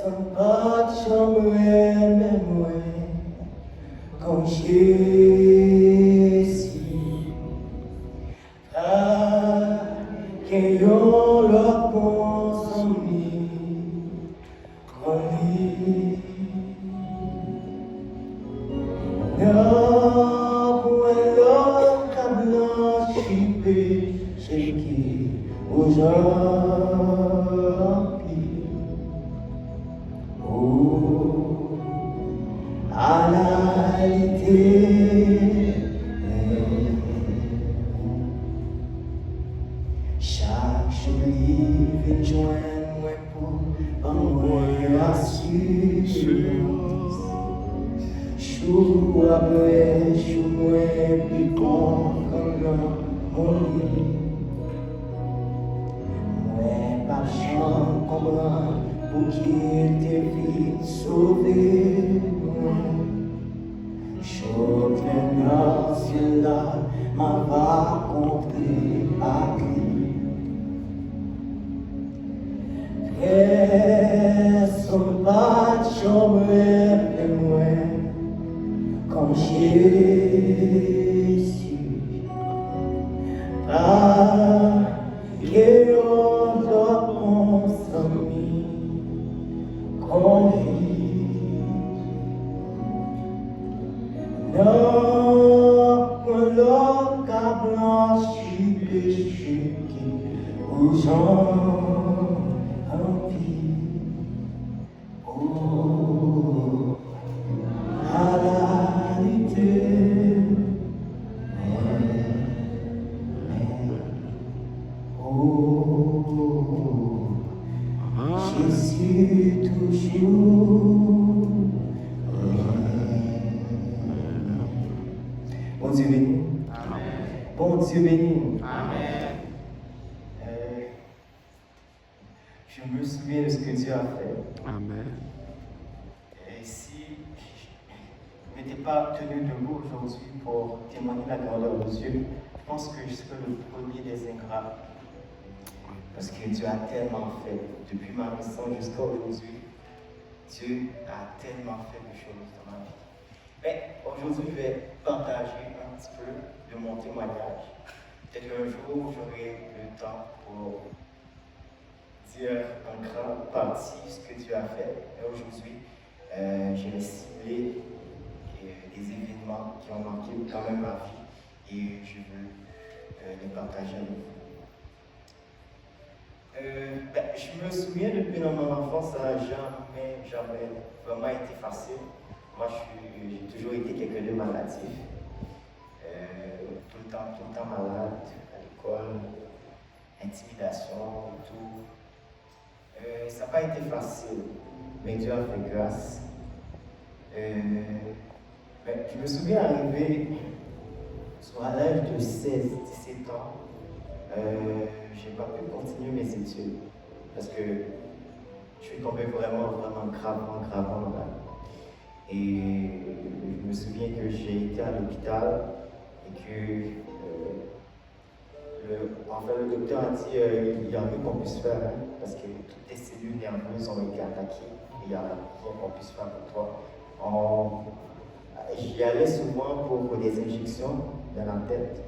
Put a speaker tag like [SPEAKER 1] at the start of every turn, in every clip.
[SPEAKER 1] Pas de chambre, mais moi, quand Jésus, que yo lo consumí, con lui. Non, quello che blanchit aujourd'hui. Oh, à la réalité, chaque jour il vient joindre moi pour envoyer assurance. Jour après jour, moi plus bon comme mon lit. Moi pas chambre comprendre pour qu'il te vite sauver. Chose nationale m'a raconté à lui. Qu'elles sont pas de chambre et moi. Comme Jésus, que on doit consommer comme lui. Non, pour l'homme qu'a blanchi péché qui vous envie. Oh, à la Jésus toujours. Bon Dieu béni. Bon Dieu béni.
[SPEAKER 2] Amen.
[SPEAKER 1] Je me souviens de ce que Dieu a fait.
[SPEAKER 2] Amen.
[SPEAKER 1] Et si je n'étais pas tenu debout aujourd'hui pour témoigner la grandeur de Dieu, je pense que je serais le premier des ingrats. Parce que Dieu a tellement fait, depuis ma naissance jusqu'à aujourd'hui, Dieu a tellement fait de choses dans ma vie. Mais aujourd'hui, je vais partager un petit peu de mon témoignage. Peut-être qu'un jour, j'aurai le temps pour dire en grande partie ce que Dieu a fait. Mais aujourd'hui, je vais cibler des événements qui ont marqué quand même ma vie et je veux les partager avec vous. Je me souviens depuis dans mon enfance, ça n'a jamais vraiment été facile. Moi, j'ai toujours été quelqu'un de maladif. Tout le temps malade, à l'école, intimidation et tout. Ça n'a pas été facile, mais Dieu a fait grâce. Je me souviens arrivé à l'âge de 16-17 ans. Je n'ai pas pu continuer mes études parce que je suis tombé vraiment gravement malade. Et je me souviens que j'ai été à l'hôpital et que le docteur a dit il n'y a rien qu'on puisse faire parce que toutes tes cellules nerveuses ont été attaquées et il n'y a rien qu'on puisse faire pour toi. J'y allais souvent pour des injections dans la tête.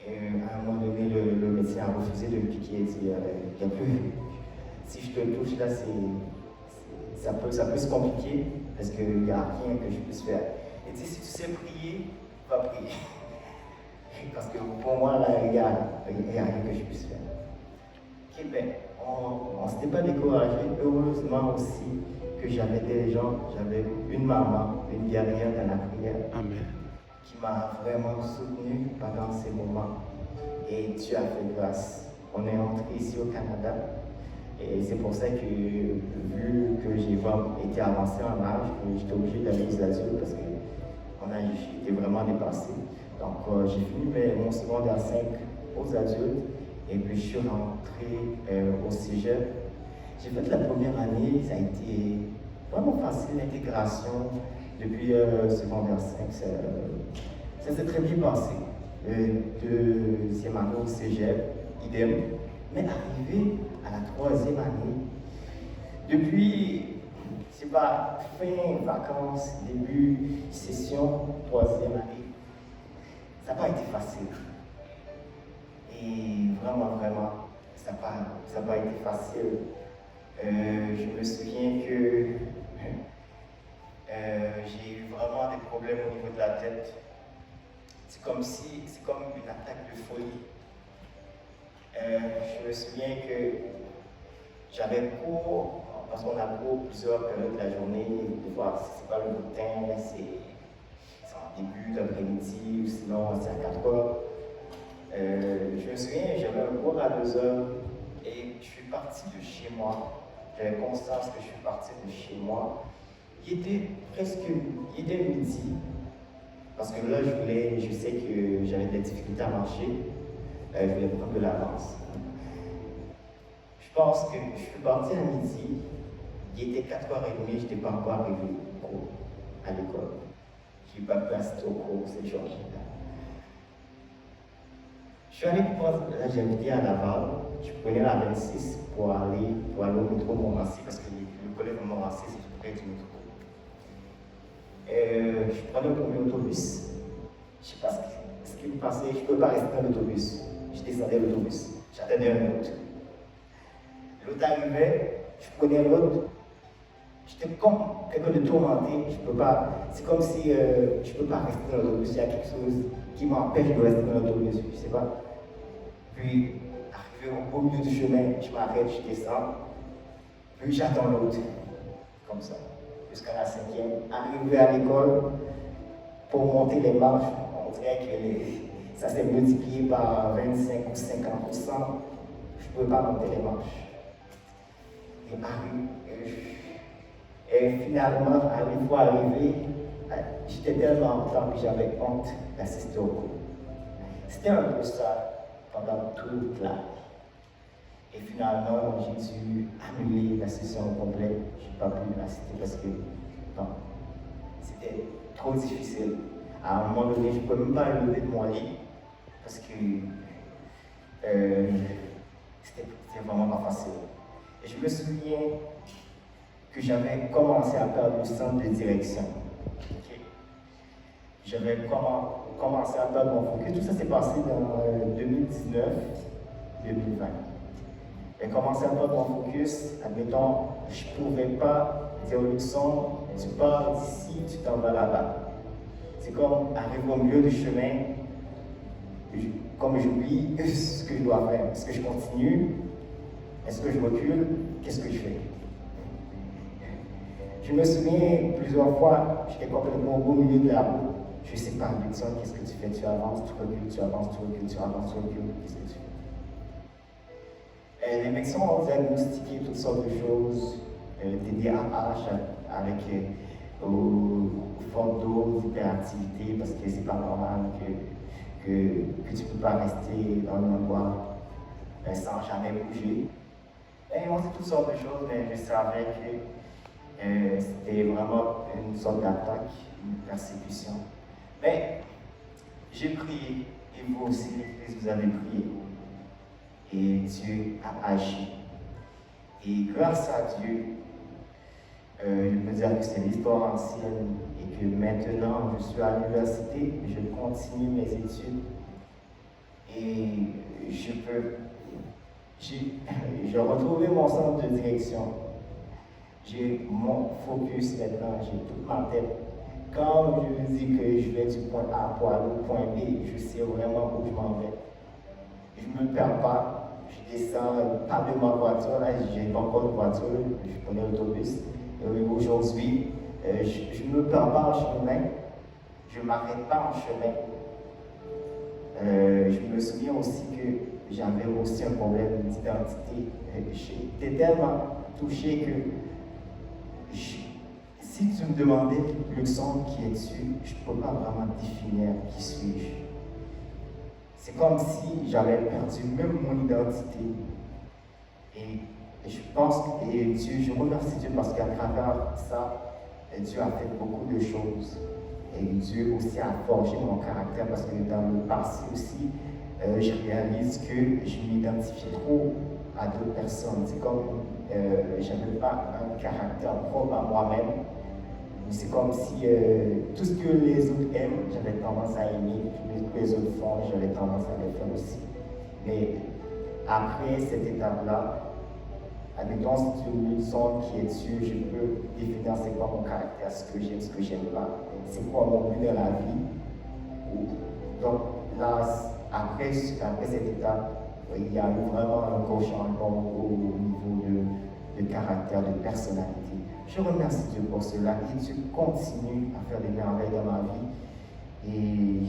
[SPEAKER 1] Et à un moment donné, le médecin a refusé de me piquer et dit si je te touche là, ça peut se compliquer parce qu'il n'y a rien que je puisse faire. Il dit si tu sais prier, va prier. Parce que pour moi, là, il n'y a rien que je puisse faire. Okay, on ne s'était pas découragé. Heureusement aussi que j'avais des gens, j'avais une maman, une guerrière dans la prière.
[SPEAKER 2] Amen.
[SPEAKER 1] Qui m'a vraiment soutenu pendant ces moments. Et Dieu a fait grâce. On est rentré ici au Canada. Et c'est pour ça que, vu que j'ai été avancé en âge, j'étais obligé d'aller aux adultes parce que j'étais vraiment dépassé. Donc j'ai fini mon secondaire 5 aux adultes. Et puis je suis rentré au cégep. J'ai fait la première année, ça a été vraiment facile, l'intégration. Depuis secondaire 5, ça s'est très bien passé. Deuxième année au cégep, idem. Mais arrivé à la troisième année, depuis c'est pas fin vacances, début session, troisième année. Ça n'a pas été facile. Et vraiment, ça n'a pas été facile. Je me souviens que j'ai eu vraiment des problèmes au niveau de la tête. C'est comme une attaque de folie. Je me souviens que j'avais cours, parce qu'on a cours plusieurs périodes de la journée, des fois c'est pas le matin, c'est en début d'après-midi, ou sinon c'est à 4 heures. Je me souviens, j'avais un cours à 2 heures, et je suis parti de chez moi. J'avais conscience que je suis parti de chez moi. Il était midi, parce que là je sais que j'avais des difficultés à marcher, je voulais prendre de l'avance. Je pense que je suis parti à midi, il était 4h30, je n'étais pas encore arrivé au cours, à l'école. Je n'ai pas pu assister au cours cette journée-là. Je suis allé prendre, là j'habitais à Laval, je prenais la 26 pour aller au métro Montmorency, parce que le collège de Montmorency c'est tout près du métro. Je prenais le premier autobus, je ne sais pas ce qui me passait, je ne pouvais pas rester dans l'autobus. Je descendais l'autobus, j'attendais un autre. L'autre arrivait, je prenais l'autre. J'étais comme quelqu'un de tourmenté, c'est comme si je ne peux pas rester dans l'autobus, il y a quelque chose qui m'empêche de rester dans l'autobus, je ne sais pas. Puis, arrivé au beau milieu du chemin, je m'arrête, je descends, puis j'attends l'autre, comme ça, jusqu'à la 5e. Arrivé à l'école, pour monter les marches, on dirait que ça s'est multiplié par 25 ou 50%, je ne pouvais pas monter les marches. Et finalement, une fois arrivé, j'étais tellement en retard que j'avais honte d'assister au cours. C'était un peu ça pendant toute l'année. Et finalement, j'ai dû annuler la session au complet. Je n'ai pas pu assister parce que c'était trop difficile. À un moment donné, je ne pouvais même pas lever de mon lit parce que c'était vraiment pas facile. Et je me souviens que j'avais commencé à perdre le sens de direction. Okay? J'avais commencé à perdre mon focus. Tout ça s'est passé dans 2019-2020. J'ai commencé à perdre mon focus. Admettons, je ne pouvais pas dire au Luxon, tu pars d'ici, tu t'en vas là-bas. C'est comme arriver au milieu du chemin, comme j'oublie ce que je dois faire. Est-ce que je continue? Est-ce que je recule? Qu'est-ce que je fais? Je me souviens plusieurs fois, j'étais complètement au beau milieu de la route. Je ne sais pas, Luxon, qu'est-ce que tu fais? Tu avances, tu recules, tu avances, tu recules, tu avances, tu recules. Qu'est-ce que tu fais? Les médecins ont diagnostiqué toutes sortes de choses, des DAH avec forme d'eau, d'hyperactivité, parce que c'est pas normal que tu ne peux pas rester dans un endroit sans jamais bouger. Et on dit toutes sortes de choses, mais je savais que c'était vraiment une sorte d'attaque, une persécution. Mais j'ai prié, et vous aussi, l'Église, vous avez prié. Et Dieu a agi. Et grâce à Dieu, je peux dire que c'est l'histoire ancienne et que maintenant je suis à l'université, je continue mes études et j'ai retrouvé mon sens de direction. J'ai mon focus maintenant, j'ai toute ma tête. Quand je dis que je vais du point A pour aller au point B, je sais vraiment où je m'en vais. Je ne me perds pas, je descends pas de ma voiture, là, je n'ai pas encore de voiture, je prenais l'autobus. Aujourd'hui, je ne me perds pas en chemin, je ne m'arrête pas en chemin. Je me souviens aussi que j'avais aussi un problème d'identité. J'étais tellement touché que si tu me demandais, Luxon, qui es-tu, je ne peux pas vraiment définir qui suis-je. C'est comme si j'avais perdu même mon identité. Et je pense que Dieu, je remercie Dieu parce qu'à travers ça, Dieu a fait beaucoup de choses. Et Dieu aussi a forgé mon caractère parce que dans le passé aussi, je réalise que je m'identifiais trop à d'autres personnes. C'est comme je n'avais pas un caractère propre à moi-même. C'est comme si tout ce que les autres aiment, j'avais tendance à aimer, tout ce que les autres font, j'avais tendance à les faire aussi. Mais après cette étape-là, admettons, si tu me sens qui est dessus, je peux définir c'est quoi mon caractère, ce que j'aime pas, c'est quoi mon but dans la vie. Donc là, après cette étape, il y a eu vraiment un gros changement au niveau de caractère, de personnalité. Je remercie Dieu pour cela et Dieu continue à faire des merveilles dans ma vie. Et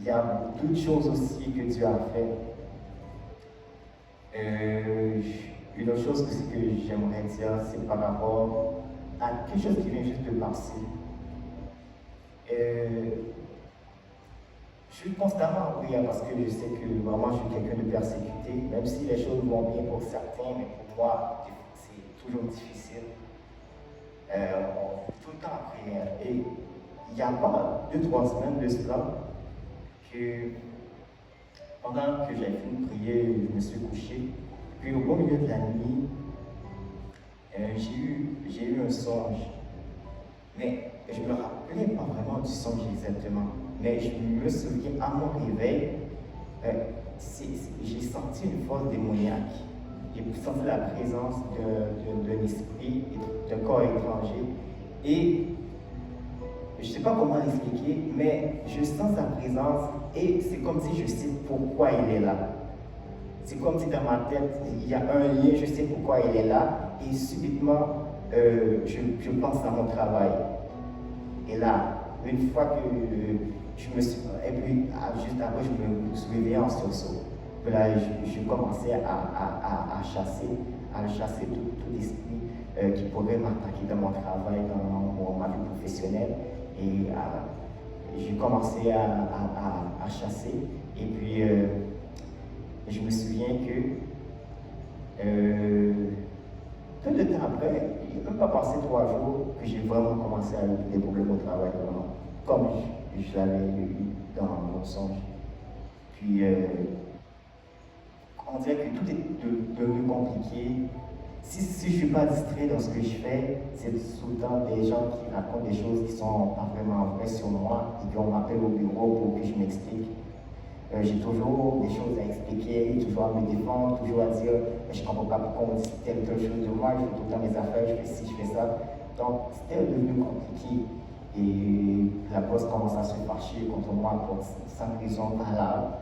[SPEAKER 1] il y a d'autres choses aussi que Dieu a fait. Une autre chose que j'aimerais dire, c'est par rapport à quelque chose qui vient juste de passer. Je suis constamment en prière parce que je sais que vraiment je suis quelqu'un de persécuté, même si les choses vont bien pour certains, mais pour moi, c'est toujours difficile. Tout le temps en prière. Et il n'y a pas 2-3 semaines de cela que pendant que j'ai fini de prier, je me suis couché. Puis au beau milieu de la nuit, j'ai eu un songe. Mais je ne me rappelais pas vraiment du songe exactement. Mais je me souviens, à mon réveil, j'ai senti une force démoniaque. J'ai senti la présence d'un esprit, d'un corps étranger. Et je ne sais pas comment l'expliquer, mais je sens sa présence et c'est comme si je sais pourquoi il est là. C'est comme si dans ma tête, il y a un lien, je sais pourquoi il est là. Et subitement, je pense à mon travail. Et là, une fois que je me suis... Et puis, juste après, je me suis réveillé en sursaut. Puis là, je commençais à chasser tout esprit qui pourrait m'attaquer dans mon travail, dans ma vie professionnelle. Et j'ai commencé à chasser. Et puis, je me souviens que peu de temps après, il n'a même pas passé 3 jours que j'ai vraiment commencé à avoir des problèmes au travail, vraiment, comme je l'avais eu dans mon songe. Puis, on dirait que tout est devenu compliqué. Si je ne suis pas distrait dans ce que je fais, c'est souvent des gens qui racontent des choses qui ne sont pas vraiment vraies sur moi et qu'on m'appelle au bureau pour que je m'explique. J'ai toujours des choses à expliquer, toujours à me défendre, toujours à dire je ne comprends pas pourquoi on dit telle chose de moi, je fais tout le temps mes affaires, je fais ci, je fais ça. Donc c'était devenu compliqué et la boss commence à se fâcher contre moi pour sans raison valable.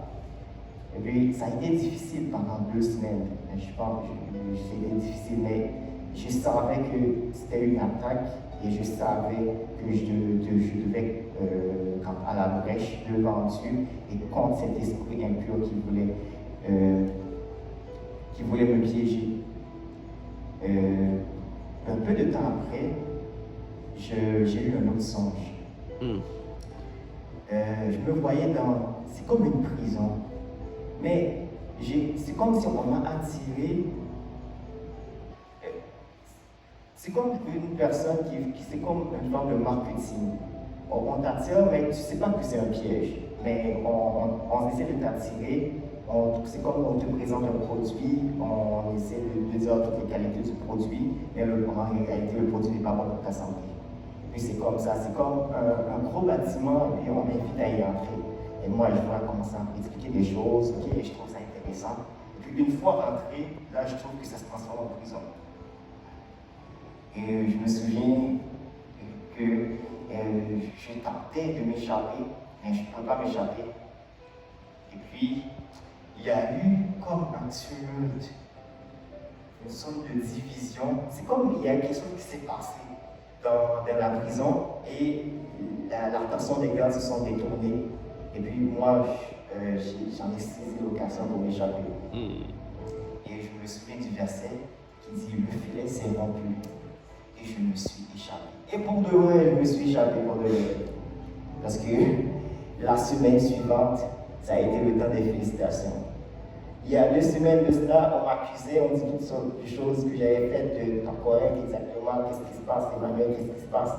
[SPEAKER 1] Et puis ça a été difficile pendant 2 semaines. Je pense que c'était difficile, mais je savais que c'était une attaque et je savais que je devais à la brèche devant Dieu et contre cet esprit impur qui voulait me piéger. Un peu de temps après, j'ai eu un autre songe. Je me voyais c'est comme une prison, mais c'est comme si on m'a attiré. C'est comme une personne c'est comme une forme de marketing. On t'attire, mais tu ne sais pas que c'est un piège. Mais on essaie de t'attirer. C'est comme on te présente un produit, on essaie de dire toutes les qualités du produit, mais en réalité, le produit n'est pas bon pour ta santé. Puis c'est comme ça, c'est comme un gros bâtiment, et puis on m'invite à y entrer. Et moi, je vais commencer à m'expliquer des choses, ok, je trouve ça intéressant. Et puis une fois rentré, là, je trouve que ça se transforme en prison. Et je me souviens que je tentais de m'échapper, mais je ne pouvais pas m'échapper. Et puis, il y a eu comme un tumulte, une sorte de division. C'est comme il y a quelque chose qui s'est passé dans la prison et l'attention des gars se sont détournés. Et puis moi, j'en ai saisi l'occasion pour m'échapper. Et je me souviens du verset qui dit « Le filet s'est rompu ». Et je me suis échappé. Et pour de vrai, je me suis échappé pour de vrai. Parce que la semaine suivante, ça a été le temps des félicitations. Il y a 2 semaines de cela, on m'accusait, on dit toutes sortes de choses que j'avais faites de temps correct, exactement, qu'est-ce qui se passe, Emmanuel, qu'est-ce qui se passe.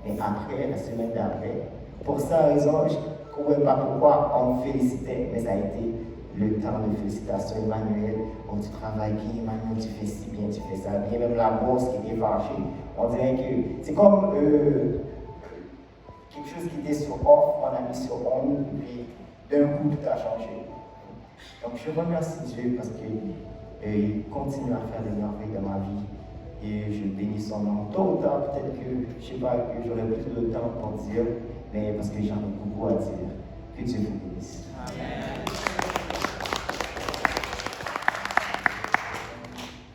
[SPEAKER 1] Mais après, la semaine d'après, pour ça raison, je ne comprenais pas pourquoi on me félicitait, mais ça a été le temps de félicitations. Emmanuel, oh, tu travailles bien, Emmanuel, tu fais si bien, tu fais ça bien. Même la bourse qui était fâchée. On dirait que c'est comme quelque chose qui était sur off, on a mis sur on, et puis d'un coup tout a changé. Donc je remercie Dieu parce qu'il continue à faire des merveilles dans ma vie. Et je bénis son nom. Tôt ou tard, peut-être que, je ne sais pas, que j'aurai plus de temps pour dire, mais parce que j'en ai beaucoup à dire. Que Dieu vous bénisse. Amen.